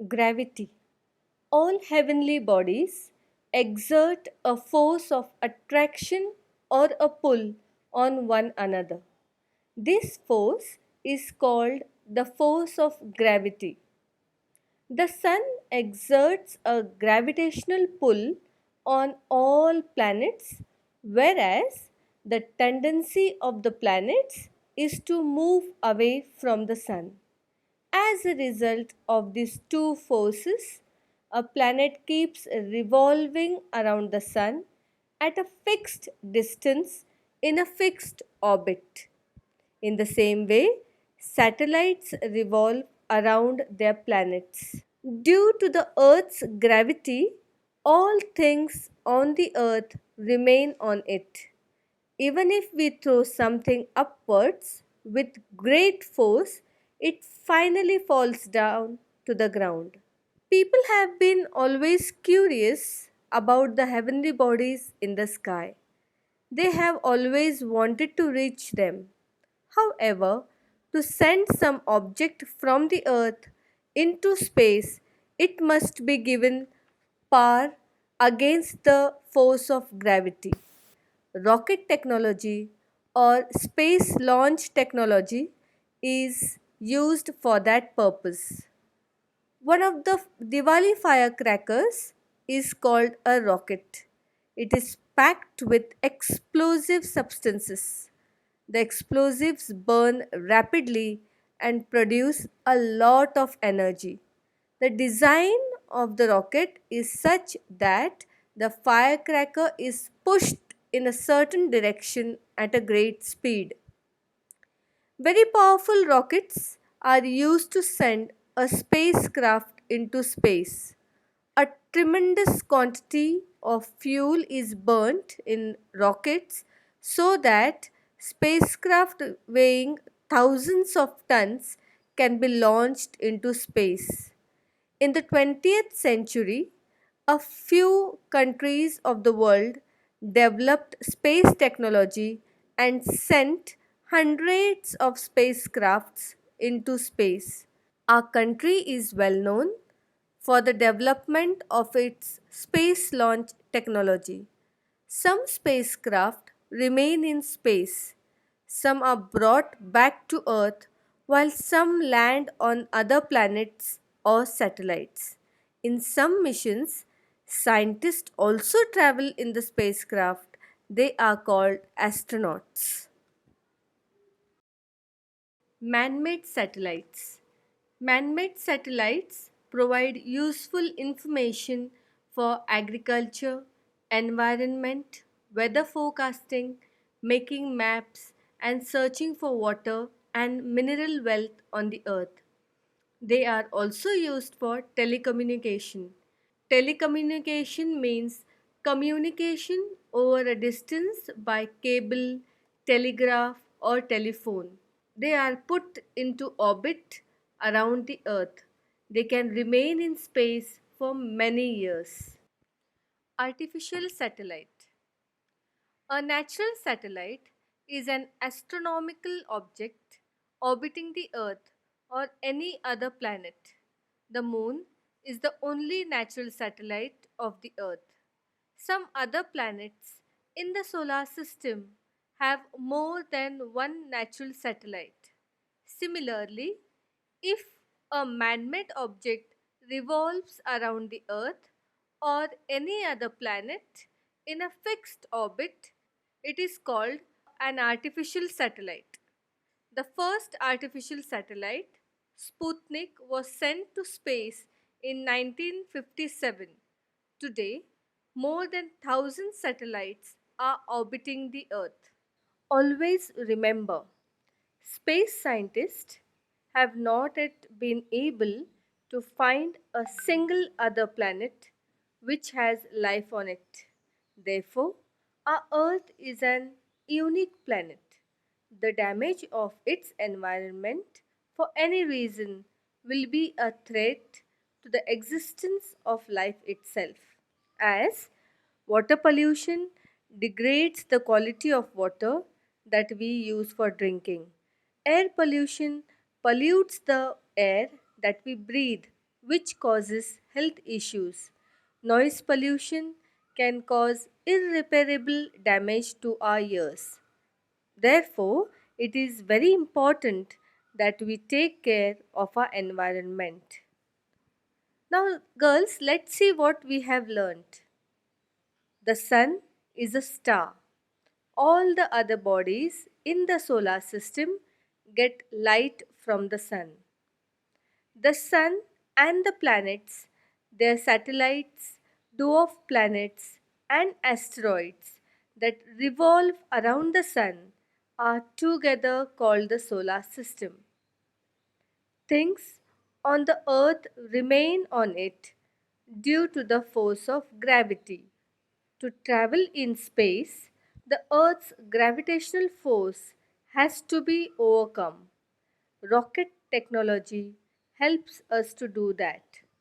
Gravity. All heavenly bodies exert a force of attraction or a pull on one another. This force is called the force of gravity. The Sun exerts a gravitational pull on all planets, whereas the tendency of the planets is to move away from the Sun. As a result of these two forces, a planet keeps revolving around the Sun at a fixed distance in a fixed orbit. In the same way, satellites revolve around their planets. Due to the Earth's gravity, all things on the Earth remain on it. Even if we throw something upwards with great force, it finally falls down to the ground. People have been always curious about the heavenly bodies in the sky. They have always wanted to reach them. However, to send some object from the earth into space, it must be given power against the force of gravity. Rocket technology or space launch technology is used for that purpose. One of the Diwali firecrackers is called a rocket. It is packed with explosive substances. The explosives burn rapidly and produce a lot of energy. The design of the rocket is such that the firecracker is pushed in a certain direction at a great speed. Very powerful rockets are used to send a spacecraft into space. A tremendous quantity of fuel is burnt in rockets so that spacecraft weighing thousands of tons can be launched into space. In the 20th century, a few countries of the world developed space technology and sent hundreds of spacecrafts into space. Our country is well known for the development of its space launch technology. Some spacecraft remain in space, some are brought back to Earth, while some land on other planets or satellites. In some missions, scientists also travel in the spacecraft. They are called astronauts. Man made satellites. Man made satellites provide useful information for agriculture, environment, weather forecasting, making maps, and searching for water and mineral wealth on the earth. They are also used for telecommunication. Telecommunication means communication over a distance by cable, telegraph, or telephone. They are put into orbit around the Earth. They can remain in space for many years. Artificial satellite. A natural satellite is an astronomical object orbiting the Earth or any other planet. The Moon is the only natural satellite of the Earth. Some other planets in the solar system have more than one natural satellite. Similarly, if a man made object revolves around the Earth or any other planet in a fixed orbit, it is called an artificial satellite. The first artificial satellite, Sputnik, was sent to space in 1957. Today, more than 1,000 satellites are orbiting the Earth. Always remember, space scientists have not yet been able to find a single other planet which has life on it. Therefore, our Earth is an unique planet. The damage of its environment for any reason will be a threat to the existence of life itself, as water pollution degrades the quality of water that we use for drinking. Air pollution pollutes the air that we breathe. which causes health issues. Noise pollution can cause irreparable damage to our ears. Therefore, it is very important that we take care of our environment. Now, girls, let's see what we have learnt. The sun is a star. All the other bodies in the solar system get light from the sun. The sun and the planets, their satellites, dwarf planets, and asteroids that revolve around the sun are together called the solar system. Things on the earth remain on it due to the force of gravity. To travel in space, the earth's gravitational force has to be overcome. Rocket technology helps us to do that.